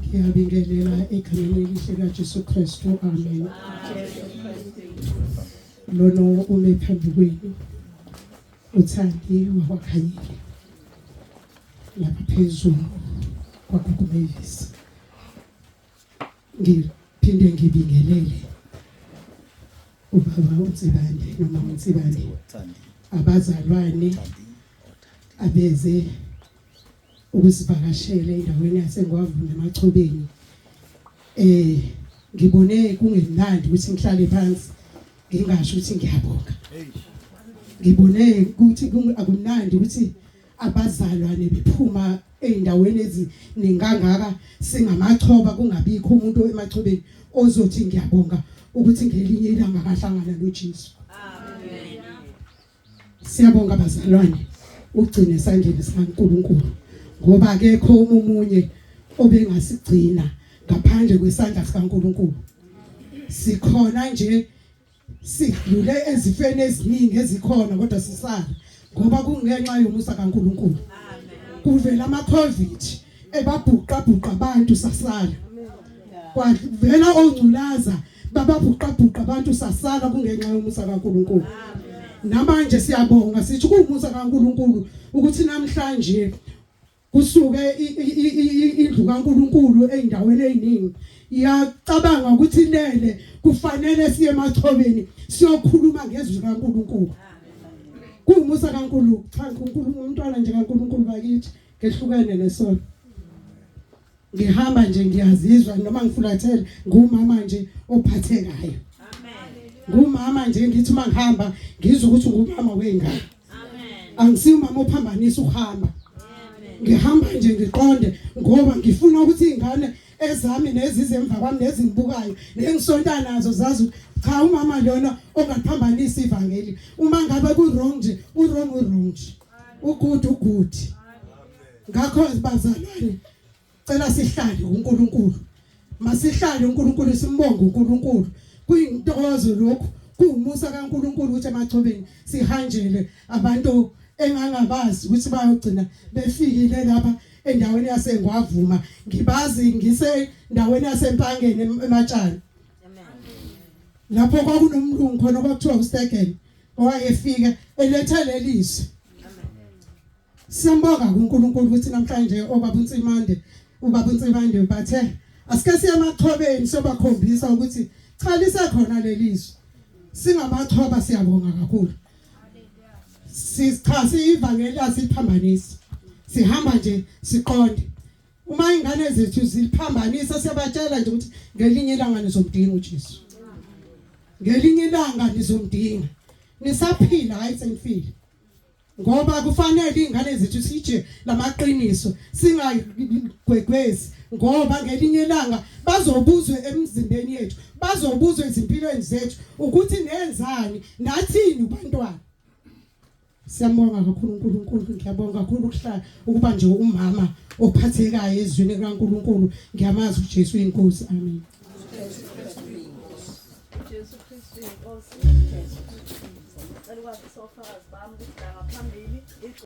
Ngiyabingelela ekhayeni elihle kaJesu Kristu. Amen. Lono ume phambi kwenu uThandi wakwaKhanyile lapha phezulu kwakukumevisa. Ngiphinde ngibingelele ubaba uNtsibande noma uNtsibande, abazalwane abeze ukusivakashela endaweni yaseNgwavuma eMachobeni. Ngibone kungemnandi ukuthi ngihlale phansi ngingasho ukuthi ngiyabonga. Ngibone ukuthi akumnandi ukuthi abazalwane bephuma eindaweni eziningangaka singamachoba kungabikho umuntu eMachobeni ozothi ngiyabonga ukuthi ngelinye ilanga ngahlangana noJesu. Amen. Siyabonga abazalwane, ugcine esandleni sikaNkulunkulu ngoba akekho umunye obengasigcina ngaphandle kwesandla sikaNkulunkulu. Sikhona nje sidlule ezifeni eziningi ezikhona kodwa sisala ngoba kungenxa yomusa kaNkulunkulu. Amen. Kuvela ama-COVID ebabhuqa abantu sasala. Kwavela ongculaza bababhuqa abantu sasala kungenxa yomusa kaNkulunkulu. Namanje siyabonga sithi kumusa kaNkulunkulu ukuthi namhlanje kusuke indlu kaNkulunkulu eindaweni eziningi. Iyacabanga ukuthi lele kufanele siye eMachobeni siyokhuluma ngezwi kaNkulunkulu. Kumusa kaNkulunkulu, cha uNkulunkulu umntwana nje kaNkulunkulu bakithi ngehlukene nesona. Ngihamba nje ngiyazizwa noma ngifulathele ngumama nje ophathekayo. Amen. Ngumama nje ngithi mangihamba ngizwe ukuthi ngumama wengane. Amen. Angisiyo umama ophambanisa ukuhamba. Ngihamba nje ngiqonde ngoba ngifuna ukuthi izingane ezami nezizemva kwami nezingibukayo nengisonta nazo zazi cha umama lona ongaphambanisa ivangeli. Uma ngabe ku wrong nje wrong nje, ugood. Ngakho bazalwane cela sihlale uNkulunkulu. Masihlale uNkulunkulu simbonge uNkulunkulu. Kuyintokozo lokho, kumusa kaNkulunkulu ukuthi eMachobeni sihanjele abantu engangabazi ukuthi bayogcina befikile lapha endaweni yaseNgwavuma. Ngibazi ngisendaweni yaseMpangeni eMatshana. Lapho kwakunomlungu khona kwakuthiwa uStegen owayefika elethe lelizwi. Siyambonga uNkulunkulu ukuthi namhlanje ubaba uNtsimande bathe asike siye eMachobeni sobakhombisa ukuthi cha lisekhona lelizwi. Singamachoba siyabonga kakhulu. Sichasi ivangeli asiphambanisi. Sihamba nje siqonde. Uma ingane zethu ziphambanisa siyabatshela nje ukuthi ngelinye ilanga nizomdinga uJesu. Ngelinye ilanga nizomdinga. Nisaphila hayi senifile. Ngoba kufanele ingane zethu sije lamaqiniso singagwegwezi ngoba ngelinye ilanga bazobuzwe emzimbeni yethu, bazobuzwe ezimpilweni zethu ukuthi nenzani nathini ubantwana. Siyabonga kakhulu uNkulunkulu, ngiyabonga kakhulu ukuba nje umama ophathekayo ezweni likaNkulunkulu. Ngiyamazi uJesu inkosi. Amen. Jesu Kristu inkosi. Alwazi sofazi bami ukuthi la ngaphambili